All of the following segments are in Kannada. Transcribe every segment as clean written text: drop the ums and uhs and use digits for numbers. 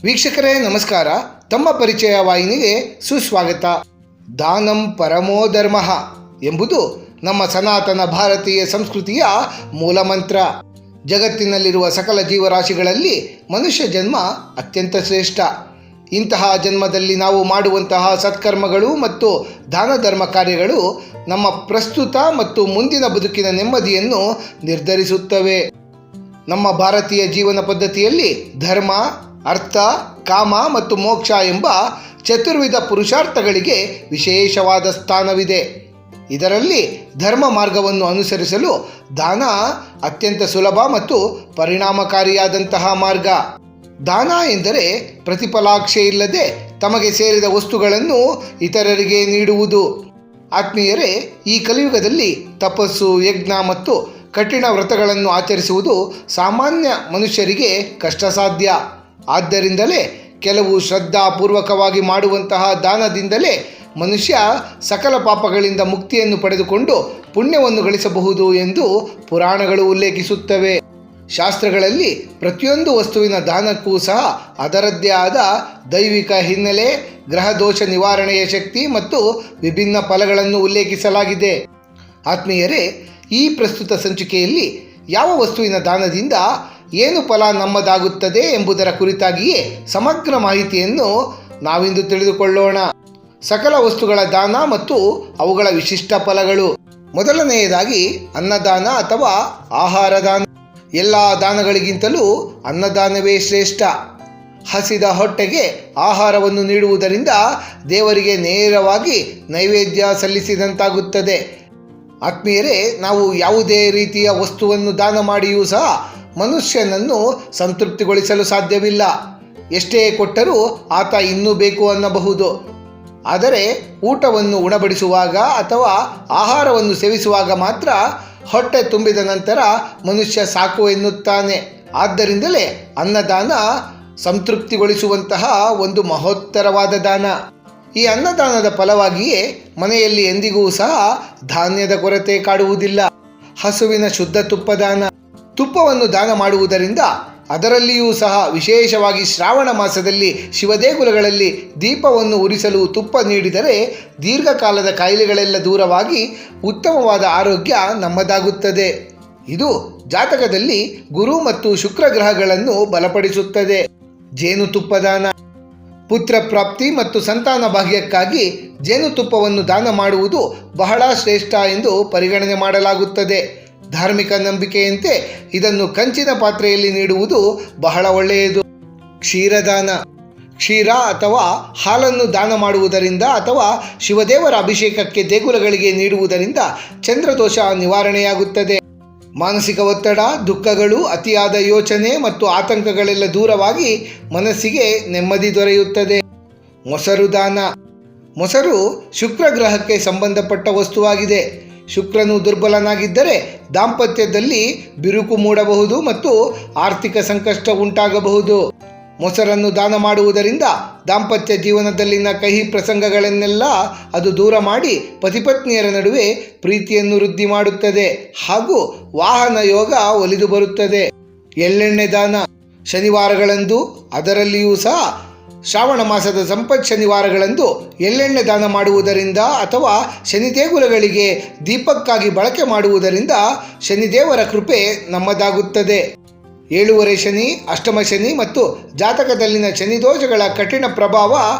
ವೀಕ್ಷಕರೇ ನಮಸ್ಕಾರ. ತಮ್ಮ ಪರಿಚಯ ವಾಹಿನಿಗೆ ಸುಸ್ವಾಗತ. ದಾನಂ ಪರಮೋ ಧರ್ಮಃ ಎಂಬುದು ನಮ್ಮ ಸನಾತನ ಭಾರತೀಯ ಸಂಸ್ಕೃತಿಯ ಮೂಲಮಂತ್ರ. ಜಗತ್ತಿನಲ್ಲಿರುವ ಸಕಲ ಜೀವರಾಶಿಗಳಲ್ಲಿ ಮನುಷ್ಯ ಜನ್ಮ ಅತ್ಯಂತ ಶ್ರೇಷ್ಠ. ಇಂತಹ ಜನ್ಮದಲ್ಲಿ ನಾವು ಮಾಡುವಂತಹ ಸತ್ಕರ್ಮಗಳು ಮತ್ತು ದಾನ ಧರ್ಮ ಕಾರ್ಯಗಳು ನಮ್ಮ ಪ್ರಸ್ತುತ ಮತ್ತು ಮುಂದಿನ ಬದುಕಿನ ನೆಮ್ಮದಿಯನ್ನು ನಿರ್ಧರಿಸುತ್ತವೆ. ನಮ್ಮ ಭಾರತೀಯ ಜೀವನ ಪದ್ಧತಿಯಲ್ಲಿ ಧರ್ಮ, ಅರ್ಥ, ಕಾಮ ಮತ್ತು ಮೋಕ್ಷ ಎಂಬ ಚತುರ್ವಿಧ ಪುರುಷಾರ್ಥಗಳಿಗೆ ವಿಶೇಷವಾದ ಸ್ಥಾನವಿದೆ. ಇದರಲ್ಲಿ ಧರ್ಮ ಮಾರ್ಗವನ್ನು ಅನುಸರಿಸಲು ದಾನ ಅತ್ಯಂತ ಸುಲಭ ಮತ್ತು ಪರಿಣಾಮಕಾರಿಯಾದಂತಹ ಮಾರ್ಗ. ದಾನ ಎಂದರೆ ಪ್ರತಿಫಲಾಪೇಕ್ಷೆ ಇಲ್ಲದೆ ತಮಗೆ ಸೇರಿದ ವಸ್ತುಗಳನ್ನು ಇತರರಿಗೆ ನೀಡುವುದು. ಆತ್ಮೀಯರೇ, ಈ ಕಲಿಯುಗದಲ್ಲಿ ತಪಸ್ಸು, ಯಜ್ಞ ಮತ್ತು ಕಠಿಣ ವ್ರತಗಳನ್ನು ಆಚರಿಸುವುದು ಸಾಮಾನ್ಯ ಮನುಷ್ಯರಿಗೆ ಕಷ್ಟ ಸಾಧ್ಯ. ಆದ್ದರಿಂದಲೇ ಕೆಲವು ಶ್ರದ್ಧಾಪೂರ್ವಕವಾಗಿ ಮಾಡುವಂತಹ ದಾನದಿಂದಲೇ ಮನುಷ್ಯ ಸಕಲ ಪಾಪಗಳಿಂದ ಮುಕ್ತಿಯನ್ನು ಪಡೆದುಕೊಂಡು ಪುಣ್ಯವನ್ನು ಗಳಿಸಬಹುದು ಎಂದು ಪುರಾಣಗಳು ಉಲ್ಲೇಖಿಸುತ್ತವೆ. ಶಾಸ್ತ್ರಗಳಲ್ಲಿ ಪ್ರತಿಯೊಂದು ವಸ್ತುವಿನ ದಾನಕ್ಕೂ ಸಹ ಅದರದ್ದೇ ಆದ ದೈವಿಕ ಹಿನ್ನೆಲೆ, ಗ್ರಹ ದೋಷ ನಿವಾರಣೆಯ ಶಕ್ತಿ ಮತ್ತು ವಿಭಿನ್ನ ಫಲಗಳನ್ನು ಉಲ್ಲೇಖಿಸಲಾಗಿದೆ. ಆತ್ಮೀಯರೇ, ಈ ಪ್ರಸ್ತುತ ಸಂಚಿಕೆಯಲ್ಲಿ ಯಾವ ವಸ್ತುವಿನ ದಾನದಿಂದ ಏನು ಫಲ ನಮ್ಮದಾಗುತ್ತದೆ ಎಂಬುದರ ಕುರಿತಾಗಿಯೇ ಸಮಗ್ರ ಮಾಹಿತಿಯನ್ನು ನಾವಿಂದು ತಿಳಿದುಕೊಳ್ಳೋಣ. ಸಕಲ ವಸ್ತುಗಳ ದಾನ ಮತ್ತು ಅವುಗಳ ವಿಶಿಷ್ಟ ಫಲಗಳು. ಮೊದಲನೆಯದಾಗಿ ಅನ್ನದಾನ ಅಥವಾ ಆಹಾರ ದಾನ. ಎಲ್ಲ ದಾನಗಳಿಗಿಂತಲೂ ಅನ್ನದಾನವೇ ಶ್ರೇಷ್ಠ. ಹಸಿದ ಹೊಟ್ಟೆಗೆ ಆಹಾರವನ್ನು ನೀಡುವುದರಿಂದ ದೇವರಿಗೆ ನೇರವಾಗಿ ನೈವೇದ್ಯ ಸಲ್ಲಿಸಿದಂತಾಗುತ್ತದೆ. ಆತ್ಮೀಯರೇ, ನಾವು ಯಾವುದೇ ರೀತಿಯ ವಸ್ತುವನ್ನು ದಾನ ಮಾಡಿಯೂ ಸಹ ಮನುಷ್ಯನನ್ನು ಸಂತೃಪ್ತಿಗೊಳಿಸಲು ಸಾಧ್ಯವಿಲ್ಲ. ಎಷ್ಟೇ ಕೊಟ್ಟರೂ ಆತ ಇನ್ನೂ ಬೇಕು ಅನ್ನಬಹುದು. ಆದರೆ ಊಟವನ್ನು ಉಣಬಡಿಸುವಾಗ ಅಥವಾ ಆಹಾರವನ್ನು ಸೇವಿಸುವಾಗ ಮಾತ್ರ ಹೊಟ್ಟೆ ತುಂಬಿದ ನಂತರ ಮನುಷ್ಯ ಸಾಕು ಎನ್ನುತ್ತಾನೆ. ಆದ್ದರಿಂದಲೇ ಅನ್ನದಾನ ಸಂತೃಪ್ತಿಗೊಳಿಸುವಂತಹ ಒಂದು ಮಹೋತ್ತರವಾದ ದಾನ. ಈ ಅನ್ನದಾನದ ಫಲವಾಗಿಯೇ ಮನೆಯಲ್ಲಿ ಎಂದಿಗೂ ಸಹ ಧಾನ್ಯದ ಕೊರತೆ ಕಾಡುವುದಿಲ್ಲ. ಹಸುವಿನ ಶುದ್ಧ ತುಪ್ಪದಾನ. ತುಪ್ಪವನ್ನು ದಾನ ಮಾಡುವುದರಿಂದ, ಅದರಲ್ಲಿಯೂ ಸಹ ವಿಶೇಷವಾಗಿ ಶ್ರಾವಣ ಮಾಸದಲ್ಲಿ ಶಿವದೇಗುಲಗಳಲ್ಲಿ ದೀಪವನ್ನು ಉರಿಸಲು ತುಪ್ಪ ನೀಡಿದರೆ ದೀರ್ಘಕಾಲದ ಕಾಯಿಲೆಗಳೆಲ್ಲ ದೂರವಾಗಿ ಉತ್ತಮವಾದ ಆರೋಗ್ಯ ನಮ್ಮದಾಗುತ್ತದೆ. ಇದು ಜಾತಕದಲ್ಲಿ ಗುರು ಮತ್ತು ಶುಕ್ರ ಗ್ರಹಗಳನ್ನು ಬಲಪಡಿಸುತ್ತದೆ. ಜೇನುತುಪ್ಪದಾನ. ಪುತ್ರ ಪ್ರಾಪ್ತಿ ಮತ್ತು ಸಂತಾನ ಭಾಗ್ಯಕ್ಕಾಗಿ ಜೇನುತುಪ್ಪವನ್ನು ದಾನ ಮಾಡುವುದು ಬಹಳ ಶ್ರೇಷ್ಠ ಎಂದು ಪರಿಗಣನೆ ಮಾಡಲಾಗುತ್ತದೆ. ಧಾರ್ಮಿಕ ನಂಬಿಕೆಯಂತೆ ಇದನ್ನು ಕಂಚಿನ ಪಾತ್ರೆಯಲ್ಲಿ ನೀಡುವುದು ಬಹಳ ಒಳ್ಳೆಯದು. ಕ್ಷೀರದಾನ. ಕ್ಷೀರ ಅಥವಾ ಹಾಲನ್ನು ದಾನ ಮಾಡುವುದರಿಂದ ಅಥವಾ ಶಿವದೇವರ ಅಭಿಷೇಕಕ್ಕೆ ದೇಗುಲಗಳಿಗೆ ನೀಡುವುದರಿಂದ ಚಂದ್ರದೋಷ ನಿವಾರಣೆಯಾಗುತ್ತದೆ. ಮಾನಸಿಕ ಒತ್ತಡ, ದುಃಖಗಳು, ಅತಿಯಾದ ಯೋಚನೆ ಮತ್ತು ಆತಂಕಗಳೆಲ್ಲ ದೂರವಾಗಿ ಮನಸ್ಸಿಗೆ ನೆಮ್ಮದಿ ದೊರೆಯುತ್ತದೆ. ಮೊಸರು ದಾನ. ಮೊಸರು ಶುಕ್ರ ಗ್ರಹಕ್ಕೆ ಸಂಬಂಧಪಟ್ಟ ವಸ್ತುವಾಗಿದೆ. ಶುಕ್ರನು ದುರ್ಬಲನಾಗಿದ್ದರೆ ದಾಂಪತ್ಯದಲ್ಲಿ ಬಿರುಕು ಮೂಡಬಹುದು ಮತ್ತು ಆರ್ಥಿಕ ಸಂಕಷ್ಟ ಉಂಟಾಗಬಹುದು. ಮೊಸರನ್ನು ದಾನ ಮಾಡುವುದರಿಂದ ದಾಂಪತ್ಯ ಜೀವನದಲ್ಲಿನ ಕಹಿ ಪ್ರಸಂಗಗಳನ್ನೆಲ್ಲ ಅದು ದೂರ ಮಾಡಿ ಪತಿಪತ್ನಿಯರ ನಡುವೆ ಪ್ರೀತಿಯನ್ನು ವೃದ್ಧಿ ಮಾಡುತ್ತದೆ ಹಾಗೂ ವಾಹನ ಯೋಗ ಒಲಿದು ಬರುತ್ತದೆ. ಎಳ್ಳೆಣ್ಣೆ ದಾನ. ಶನಿವಾರಗಳಂದು, ಅದರಲ್ಲಿಯೂ ಸಹ ಶ್ರಾವಣ ಮಾಸದ ಸಂಪತ್ ಶನಿವಾರಗಳಂದು ಎಳ್ಳೆಣ್ಣೆ ದಾನ ಮಾಡುವುದರಿಂದ ಅಥವಾ ಶನಿದೇಗುಲಗಳಿಗೆ ದೀಪಕ್ಕಾಗಿ ಬಳಕೆ ಮಾಡುವುದರಿಂದ ಶನಿದೇವರ ಕೃಪೆ ನಮ್ಮದಾಗುತ್ತದೆ. 7 ಶನಿ, ಅಷ್ಟಮ ಶನಿ ಮತ್ತು ಜಾತಕದಲ್ಲಿನ ಶನಿದೋಷಗಳ ಕಠಿಣ ಪ್ರಭಾವ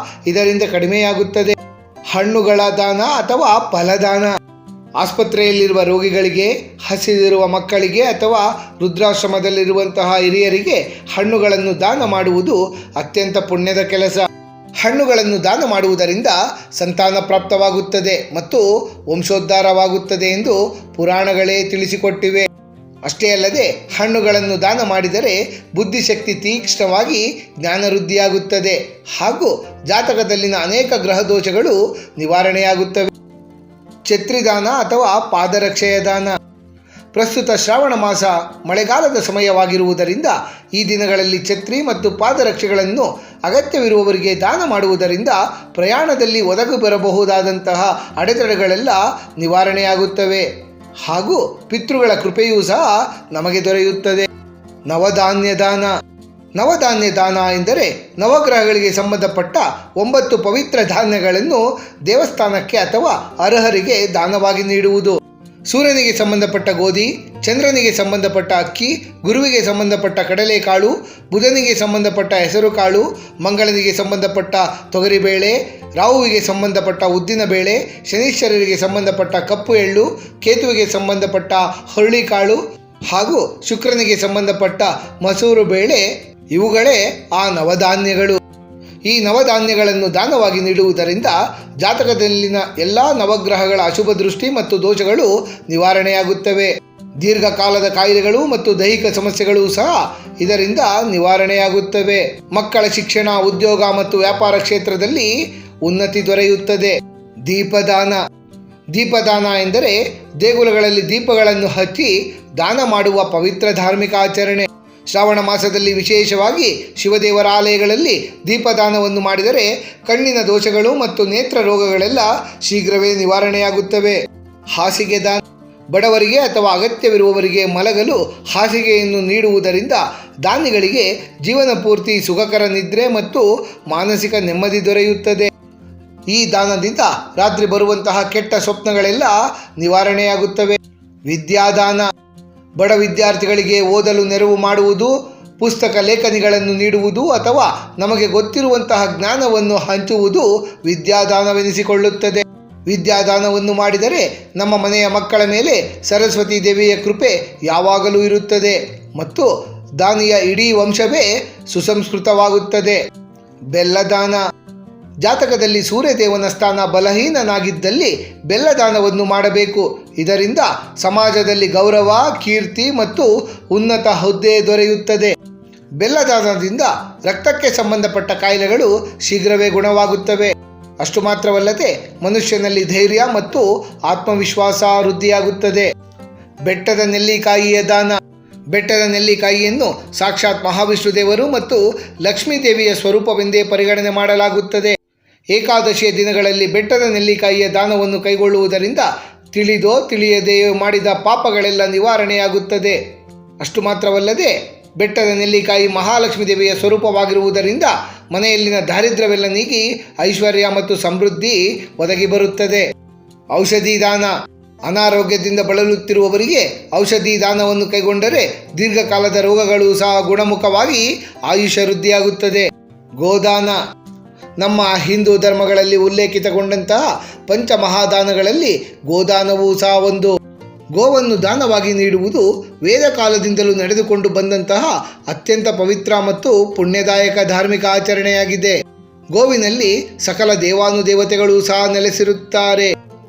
ಇದರಿಂದ ಕಡಿಮೆಯಾಗುತ್ತದೆ. ಹಣ್ಣುಗಳ ದಾನ ಅಥವಾ ಫಲದಾನ. ಆಸ್ಪತ್ರೆಯಲ್ಲಿರುವ ರೋಗಿಗಳಿಗೆ, ಹಸಿದಿರುವ ಮಕ್ಕಳಿಗೆ ಅಥವಾ ವೃದ್ಧಾಶ್ರಮದಲ್ಲಿರುವಂತಹ ಹಿರಿಯರಿಗೆ ಹಣ್ಣುಗಳನ್ನು ದಾನ ಮಾಡುವುದು ಅತ್ಯಂತ ಪುಣ್ಯದ ಕೆಲಸ. ಹಣ್ಣುಗಳನ್ನು ದಾನ ಮಾಡುವುದರಿಂದ ಸಂತಾನ ಪ್ರಾಪ್ತವಾಗುತ್ತದೆ ಮತ್ತು ವಂಶೋದ್ಧಾರವಾಗುತ್ತದೆ ಎಂದು ಪುರಾಣಗಳೇ ತಿಳಿಸಿಕೊಟ್ಟಿವೆ. ಅಷ್ಟೇ ಅಲ್ಲದೆ ಹಣ್ಣುಗಳನ್ನು ದಾನ ಮಾಡಿದರೆ ಬುದ್ಧಿಶಕ್ತಿ ತೀಕ್ಷ್ಣವಾಗಿ ಜ್ಞಾನವೃದ್ಧಿಯಾಗುತ್ತದೆ ಹಾಗೂ ಜಾತಕದಲ್ಲಿನ ಅನೇಕ ಗ್ರಹ ದೋಷಗಳು ನಿವಾರಣೆಯಾಗುತ್ತವೆ. ಛತ್ರಿದಾನ ಅಥವಾ ಪಾದರಕ್ಷೆಯ ದಾನ. ಪ್ರಸ್ತುತ ಶ್ರಾವಣ ಮಾಸ ಮಳೆಗಾಲದ ಸಮಯವಾಗಿರುವುದರಿಂದ ಈ ದಿನಗಳಲ್ಲಿ ಛತ್ರಿ ಮತ್ತು ಪಾದರಕ್ಷೆಗಳನ್ನು ಅಗತ್ಯವಿರುವವರಿಗೆ ದಾನ ಮಾಡುವುದರಿಂದ ಪ್ರಯಾಣದಲ್ಲಿ ಒದಗಿ ಬರಬಹುದಾದಂತಹ ಅಡೆತಡೆಗಳೆಲ್ಲ ನಿವಾರಣೆಯಾಗುತ್ತವೆ ಹಾಗೂ ಪಿತೃಗಳ ಕೃಪೆಯೂ ಸಹ ನಮಗೆ ದೊರೆಯುತ್ತದೆ. ನವಧಾನ್ಯ ದಾನ. ನವಧಾನ್ಯ ದಾನ ಎಂದರೆ ನವಗ್ರಹಗಳಿಗೆ ಸಂಬಂಧಪಟ್ಟ 9 ಪವಿತ್ರ ಧಾನ್ಯಗಳನ್ನು ದೇವಸ್ಥಾನಕ್ಕೆ ಅಥವಾ ಅರ್ಹರಿಗೆ ದಾನವಾಗಿ ನೀಡುವುದು. ಸೂರ್ಯನಿಗೆ ಸಂಬಂಧಪಟ್ಟ ಗೋಧಿ, ಚಂದ್ರನಿಗೆ ಸಂಬಂಧಪಟ್ಟ ಅಕ್ಕಿ, ಗುರುವಿಗೆ ಸಂಬಂಧಪಟ್ಟ ಕಡಲೆಕಾಳು, ಬುಧನಿಗೆ ಸಂಬಂಧಪಟ್ಟ ಹೆಸರುಕಾಳು, ಮಂಗಳನಿಗೆ ಸಂಬಂಧಪಟ್ಟ ತೊಗರಿಬೇಳೆ, ರಾಹುವಿಗೆ ಸಂಬಂಧಪಟ್ಟ ಉದ್ದಿನಬೇಳೆ, ಶನೀಶ್ವರರಿಗೆ ಸಂಬಂಧಪಟ್ಟ ಕಪ್ಪು ಎಳ್ಳು, ಕೇತುವಿಗೆ ಸಂಬಂಧಪಟ್ಟ ಹುರುಳಿಕಾಳು ಹಾಗೂ ಶುಕ್ರನಿಗೆ ಸಂಬಂಧಪಟ್ಟ ಮಸೂರು ಬೇಳೆ, ಇವುಗಳೇ ಆ ನವಧಾನ್ಯಗಳು. ಈ ನವಧಾನ್ಯಗಳನ್ನು ದಾನವಾಗಿ ನೀಡುವುದರಿಂದ ಜಾತಕದಲ್ಲಿನ ಎಲ್ಲ ನವಗ್ರಹಗಳ ಅಶುಭ ದೃಷ್ಟಿ ಮತ್ತು ದೋಷಗಳು ನಿವಾರಣೆಯಾಗುತ್ತವೆ. ದೀರ್ಘಕಾಲದ ಕಾಯಿಲೆಗಳು ಮತ್ತು ದೈಹಿಕ ಸಮಸ್ಯೆಗಳು ಸಹ ಇದರಿಂದ ನಿವಾರಣೆಯಾಗುತ್ತವೆ. ಮಕ್ಕಳ ಶಿಕ್ಷಣ, ಉದ್ಯೋಗ ಮತ್ತು ವ್ಯಾಪಾರ ಕ್ಷೇತ್ರದಲ್ಲಿ ಉನ್ನತಿ ದೊರೆಯುತ್ತದೆ. ದೀಪದಾನ. ದೀಪದಾನ ಎಂದರೆ ದೇಗುಲಗಳಲ್ಲಿ ದೀಪಗಳನ್ನು ಹಚ್ಚಿ ದಾನ ಮಾಡುವ ಪವಿತ್ರ ಧಾರ್ಮಿಕ ಆಚರಣೆ. ಶ್ರಾವಣ ಮಾಸದಲ್ಲಿ ವಿಶೇಷವಾಗಿ ಶಿವದೇವರ ಆಲಯಗಳಲ್ಲಿ ದೀಪದಾನವನ್ನು ಮಾಡಿದರೆ ಕಣ್ಣಿನ ದೋಷಗಳು ಮತ್ತು ನೇತ್ರ ರೋಗಗಳೆಲ್ಲ ಶೀಘ್ರವೇ ನಿವಾರಣೆಯಾಗುತ್ತವೆ. ಹಾಸಿಗೆ ದಾನ. ಬಡವರಿಗೆ ಅಥವಾ ಅಗತ್ಯವಿರುವವರಿಗೆ ಮಲಗಲು ಹಾಸಿಗೆಯನ್ನು ನೀಡುವುದರಿಂದ ದಾನಿಗಳಿಗೆ ಜೀವನ ಪೂರ್ತಿ ಸುಖಕರ ನಿದ್ರೆ ಮತ್ತು ಮಾನಸಿಕ ನೆಮ್ಮದಿ ದೊರೆಯುತ್ತದೆ. ಈ ದಾನದಿಂದ ರಾತ್ರಿ ಬರುವಂತಹ ಕೆಟ್ಟ ಸ್ವಪ್ನಗಳೆಲ್ಲ ನಿವಾರಣೆಯಾಗುತ್ತವೆ. ವಿದ್ಯಾದಾನ. ಬಡ ವಿದ್ಯಾರ್ಥಿಗಳಿಗೆ ಓದಲು ನೆರವು ಮಾಡುವುದು, ಪುಸ್ತಕ ಲೇಖನಿಗಳನ್ನು ನೀಡುವುದು ಅಥವಾ ನಮಗೆ ಗೊತ್ತಿರುವಂತಹ ಜ್ಞಾನವನ್ನು ಹಂಚುವುದು ವಿದ್ಯಾದಾನವೆನಿಸಿಕೊಳ್ಳುತ್ತದೆ. ವಿದ್ಯಾದಾನವನ್ನು ಮಾಡಿದರೆ ನಮ್ಮ ಮನೆಯ ಮಕ್ಕಳ ಮೇಲೆ ಸರಸ್ವತಿ ದೇವಿಯ ಕೃಪೆ ಯಾವಾಗಲೂ ಇರುತ್ತದೆ ಮತ್ತು ದಾನಿಯ ಇಡೀ ವಂಶವೇ ಸುಸಂಸ್ಕೃತವಾಗುತ್ತದೆ. ಬೆಲ್ಲದಾನ. ಜಾತಕದಲ್ಲಿ ಸೂರ್ಯದೇವನ ಸ್ಥಾನ ಬಲಹೀನನಾಗಿದ್ದಲ್ಲಿ ಬೆಲ್ಲದಾನವನ್ನು ಮಾಡಬೇಕು. ಇದರಿಂದ ಸಮಾಜದಲ್ಲಿ ಗೌರವ, ಕೀರ್ತಿ ಮತ್ತು ಉನ್ನತ ಹುದ್ದೆ ದೊರೆಯುತ್ತದೆ. ಬೆಲ್ಲದಾನದಿಂದ ರಕ್ತಕ್ಕೆ ಸಂಬಂಧಪಟ್ಟ ಕಾಯಿಲೆಗಳು ಶೀಘ್ರವೇ ಗುಣವಾಗುತ್ತವೆ. ಅಷ್ಟು ಮಾತ್ರವಲ್ಲದೆ ಮನುಷ್ಯನಲ್ಲಿ ಧೈರ್ಯ ಮತ್ತು ಆತ್ಮವಿಶ್ವಾಸ ವೃದ್ಧಿಯಾಗುತ್ತದೆ. ಬೆಟ್ಟದ ನೆಲ್ಲಿಕಾಯಿಯ ದಾನ. ಬೆಟ್ಟದ ನೆಲ್ಲಿಕಾಯಿಯನ್ನು ಸಾಕ್ಷಾತ್ ಮಹಾವಿಷ್ಣು ದೇವರು ಮತ್ತು ಲಕ್ಷ್ಮೀ ದೇವಿಯ ಸ್ವರೂಪವೆಂದೇ ಪರಿಗಣನೆ ಮಾಡಲಾಗುತ್ತದೆ. ಏಕಾದಶಿಯ ದಿನಗಳಲ್ಲಿ ಬೆಟ್ಟದ ನೆಲ್ಲಿಕಾಯಿಯ ದಾನವನ್ನು ಕೈಗೊಳ್ಳುವುದರಿಂದ ತಿಳಿದೋ ತಿಳಿಯದೆಯೋ ಮಾಡಿದ ಪಾಪಗಳೆಲ್ಲ ನಿವಾರಣೆಯಾಗುತ್ತದೆ. ಅಷ್ಟು ಮಾತ್ರವಲ್ಲದೆ ಬೆಟ್ಟದ ನೆಲ್ಲಿಕಾಯಿ ಮಹಾಲಕ್ಷ್ಮೀ ದೇವಿಯ ಸ್ವರೂಪವಾಗಿರುವುದರಿಂದ ಮನೆಯಲ್ಲಿನ ದಾರಿದ್ರ್ಯವೆಲ್ಲ ನೀಗಿ ಐಶ್ವರ್ಯ ಮತ್ತು ಸಮೃದ್ಧಿ ಒದಗಿ ಬರುತ್ತದೆ. ಔಷಧಿ ದಾನ. ಅನಾರೋಗ್ಯದಿಂದ ಬಳಲುತ್ತಿರುವವರಿಗೆ ಔಷಧಿ ದಾನವನ್ನು ಕೈಗೊಂಡರೆ ದೀರ್ಘಕಾಲದ ರೋಗಗಳು ಸಹ ಗುಣಮುಖವಾಗಿ ಆಯುಷ್ಯ ವೃದ್ಧಿಯಾಗುತ್ತದೆ. ಗೋದಾನ. ನಮ್ಮ ಹಿಂದೂ ಧರ್ಮಗಳಲ್ಲಿ ಉಲ್ಲೇಖಿತಗೊಂಡಂತಹ ಪಂಚಮಹಾದಾನಗಳಲ್ಲಿ ಗೋದಾನವೂ ಸಹ ಒಂದು. ಗೋವನ್ನು ದಾನವಾಗಿ ನೀಡುವುದು ವೇದ ಕಾಲದಿಂದಲೂ ನಡೆದುಕೊಂಡು ಬಂದಂತಹ ಅತ್ಯಂತ ಪವಿತ್ರ ಮತ್ತು ಪುಣ್ಯದಾಯಕ ಧಾರ್ಮಿಕ ಆಚರಣೆಯಾಗಿದೆ. ಗೋವಿನಲ್ಲಿ ಸಕಲ ದೇವಾನುದೇವತೆಗಳು ಸಹ ನೆಲೆಸಿರುತ್ತಾರೆ.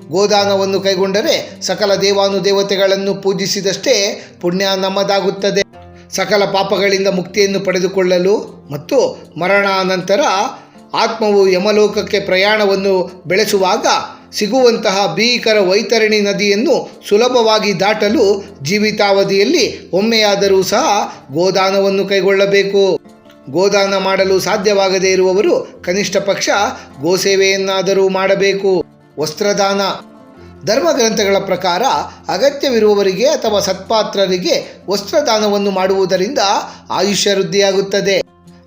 ಗೋದಾನವನ್ನು ಕೈಗೊಂಡರೆ ಸಕಲ ದೇವಾನುದೇವತೆಗಳನ್ನು ಪೂಜಿಸಿದಷ್ಟೇ ಪುಣ್ಯ ನಮ್ಮದಾಗುತ್ತದೆ. ಸಕಲ ಪಾಪಗಳಿಂದ ಮುಕ್ತಿಯನ್ನು ಪಡೆದುಕೊಳ್ಳಲು ಮತ್ತು ಮರಣಾನಂತರ ಆತ್ಮವು ಯಮಲೋಕಕ್ಕೆ ಪ್ರಯಾಣವನ್ನು ಬೆಳೆಸುವಾಗ ಸಿಗುವಂತಹ ಭೀಕರ ವೈತರಣಿ ನದಿಯನ್ನು ಸುಲಭವಾಗಿ ದಾಟಲು ಜೀವಿತಾವಧಿಯಲ್ಲಿ ಒಮ್ಮೆಯಾದರೂ ಸಹ ಗೋದಾನವನ್ನು ಕೈಗೊಳ್ಳಬೇಕು. ಗೋದಾನ ಮಾಡಲು ಸಾಧ್ಯವಾಗದೇ ಇರುವವರು ಕನಿಷ್ಠ ಪಕ್ಷ ಗೋಸೇವೆಯನ್ನಾದರೂ ಮಾಡಬೇಕು. ವಸ್ತ್ರದಾನ. ಧರ್ಮಗ್ರಂಥಗಳ ಪ್ರಕಾರ ಅಗತ್ಯವಿರುವವರಿಗೆ ಅಥವಾ ಸತ್ಪಾತ್ರರಿಗೆ ವಸ್ತ್ರದಾನವನ್ನು ಮಾಡುವುದರಿಂದ ಆಯುಷ್ಯ ವೃದ್ಧಿಯಾಗುತ್ತದೆ.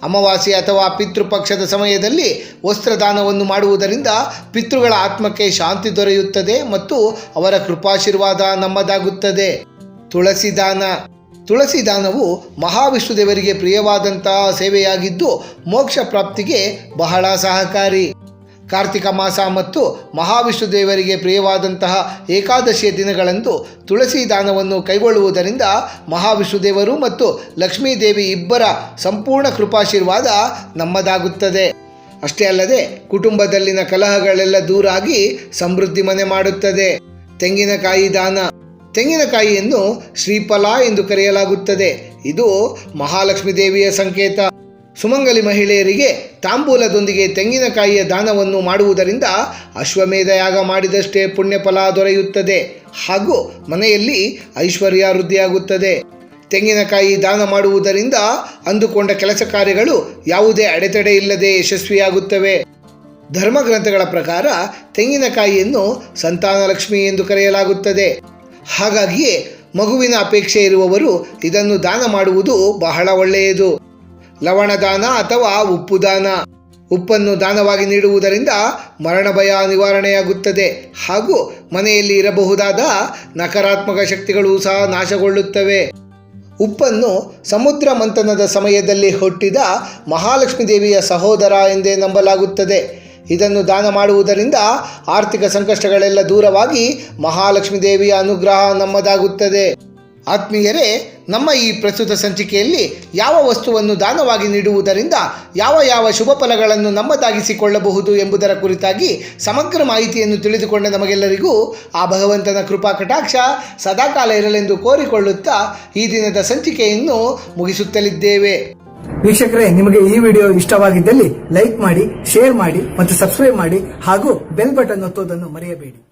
ಅಮಾವಾಸ್ಯೆ ಅಥವಾ ಪಿತೃಪಕ್ಷದ ಸಮಯದಲ್ಲಿ ವಸ್ತ್ರದಾನವನ್ನು ಮಾಡುವುದರಿಂದ ಪಿತೃಗಳ ಆತ್ಮಕ್ಕೆ ಶಾಂತಿ ದೊರೆಯುತ್ತದೆ ಮತ್ತು ಅವರ ಕೃಪಾಶೀರ್ವಾದ ನಮ್ಮದಾಗುತ್ತದೆ. ತುಳಸಿ ದಾನ. ತುಳಸಿ ದಾನವು ಮಹಾವಿಷ್ಣು ದೇವರಿಗೆ ಪ್ರಿಯವಾದಂತಹ ಸೇವೆಯಾಗಿದ್ದು ಮೋಕ್ಷ ಪ್ರಾಪ್ತಿಗೆ ಬಹಳ ಸಹಕಾರಿ. ಕಾರ್ತಿಕ ಮಾಸ ಮತ್ತು ಮಹಾವಿಷ್ಣು ದೇವರಿಗೆ ಪ್ರಿಯವಾದಂತಹ ಏಕಾದಶಿಯ ದಿನಗಳಂದು ತುಳಸಿ ದಾನವನ್ನು ಕೈಗೊಳ್ಳುವುದರಿಂದ ಮಹಾವಿಷ್ಣು ದೇವರು ಮತ್ತು ಲಕ್ಷ್ಮೀ ದೇವಿ ಇಬ್ಬರ ಸಂಪೂರ್ಣ ಕೃಪಾಶೀರ್ವಾದ ನಮ್ಮದಾಗುತ್ತದೆ. ಅಷ್ಟೇ ಅಲ್ಲದೆ ಕುಟುಂಬದಲ್ಲಿನ ಕಲಹಗಳೆಲ್ಲ ದೂರಾಗಿ ಸಮೃದ್ಧಿ ಮನೆ ಮಾಡುತ್ತದೆ. ತೆಂಗಿನಕಾಯಿ ದಾನ. ತೆಂಗಿನಕಾಯಿಯನ್ನು ಶ್ರೀಫಲ ಎಂದು ಕರೆಯಲಾಗುತ್ತದೆ. ಇದು ಮಹಾಲಕ್ಷ್ಮೀ ದೇವಿಯ ಸಂಕೇತ. ಸುಮಂಗಲಿ ಮಹಿಳೆಯರಿಗೆ ತಾಂಬೂಲದೊಂದಿಗೆ ತೆಂಗಿನಕಾಯಿಯ ದಾನವನ್ನು ಮಾಡುವುದರಿಂದ ಅಶ್ವಮೇಧ ಯಾಗ ಮಾಡಿದಷ್ಟೇ ಪುಣ್ಯಫಲ ದೊರೆಯುತ್ತದೆ ಹಾಗೂ ಮನೆಯಲ್ಲಿ ಐಶ್ವರ್ಯ ವೃದ್ಧಿಯಾಗುತ್ತದೆ. ತೆಂಗಿನಕಾಯಿ ದಾನ ಮಾಡುವುದರಿಂದ ಅಂದುಕೊಂಡ ಕೆಲಸ ಕಾರ್ಯಗಳು ಯಾವುದೇ ಅಡೆತಡೆ ಇಲ್ಲದೆ ಯಶಸ್ವಿಯಾಗುತ್ತವೆ. ಧರ್ಮಗ್ರಂಥಗಳ ಪ್ರಕಾರ ತೆಂಗಿನಕಾಯಿಯನ್ನು ಸಂತಾನ ಲಕ್ಷ್ಮಿ ಎಂದು ಕರೆಯಲಾಗುತ್ತದೆ. ಹಾಗಾಗಿಯೇ ಮಗುವಿನ ಅಪೇಕ್ಷೆ ಇರುವವರು ಇದನ್ನು ದಾನ ಮಾಡುವುದು ಬಹಳ ಒಳ್ಳೆಯದು. ಲವಣ ದಾನ ಅಥವಾ ಉಪ್ಪು ದಾನ. ಉಪ್ಪನ್ನು ದಾನವಾಗಿ ನೀಡುವುದರಿಂದ ಮರಣ ಭಯ ನಿವಾರಣೆಯಾಗುತ್ತದೆ ಹಾಗೂ ಮನೆಯಲ್ಲಿ ಇರಬಹುದಾದ ನಕಾರಾತ್ಮಕ ಶಕ್ತಿಗಳು ಸಹ ನಾಶಗೊಳ್ಳುತ್ತವೆ. ಉಪ್ಪನ್ನು ಸಮುದ್ರ ಮಂಥನದ ಸಮಯದಲ್ಲಿ ಹುಟ್ಟಿದ ಮಹಾಲಕ್ಷ್ಮೀ ದೇವಿಯ ಸಹೋದರ ಎಂದೇ ನಂಬಲಾಗುತ್ತದೆ. ಇದನ್ನು ದಾನ ಮಾಡುವುದರಿಂದ ಆರ್ಥಿಕ ಸಂಕಷ್ಟಗಳೆಲ್ಲ ದೂರವಾಗಿ ಮಹಾಲಕ್ಷ್ಮೀ ದೇವಿಯ ಅನುಗ್ರಹ ನಮ್ಮದಾಗುತ್ತದೆ. ಆತ್ಮೀಯರೇ, ನಮ್ಮ ಈ ಪ್ರಸ್ತುತ ಸಂಚಿಕೆಯಲ್ಲಿ ಯಾವ ವಸ್ತುವನ್ನು ದಾನವಾಗಿ ನೀಡುವುದರಿಂದ ಯಾವ ಶುಭ ಫಲಗಳನ್ನು ನಮ್ಮದಾಗಿಸಿಕೊಳ್ಳಬಹುದು ಎಂಬುದರ ಕುರಿತಾಗಿ ಸಮಗ್ರ ಮಾಹಿತಿಯನ್ನು ತಿಳಿದುಕೊಂಡ ನಮಗೆಲ್ಲರಿಗೂ ಆ ಭಗವಂತನ ಕೃಪಾ ಕಟಾಕ್ಷ ಸದಾಕಾಲ ಇರಲೆಂದು ಕೋರಿಕೊಳ್ಳುತ್ತಾ ಈ ದಿನದ ಸಂಚಿಕೆಯನ್ನು ಮುಗಿಸುತ್ತಲಿದ್ದೇವೆ. ವೀಕ್ಷಕರೇ, ನಿಮಗೆ ಈ ವಿಡಿಯೋ ಇಷ್ಟವಾಗಿದ್ದಲ್ಲಿ ಲೈಕ್ ಮಾಡಿ, ಶೇರ್ ಮಾಡಿ ಮತ್ತು ಸಬ್ಸ್ಕ್ರೈಬ್ ಮಾಡಿ ಹಾಗೂ ಬೆಲ್ ಬಟನ್ ಒತ್ತುವುದನ್ನು ಮರೆಯಬೇಡಿ.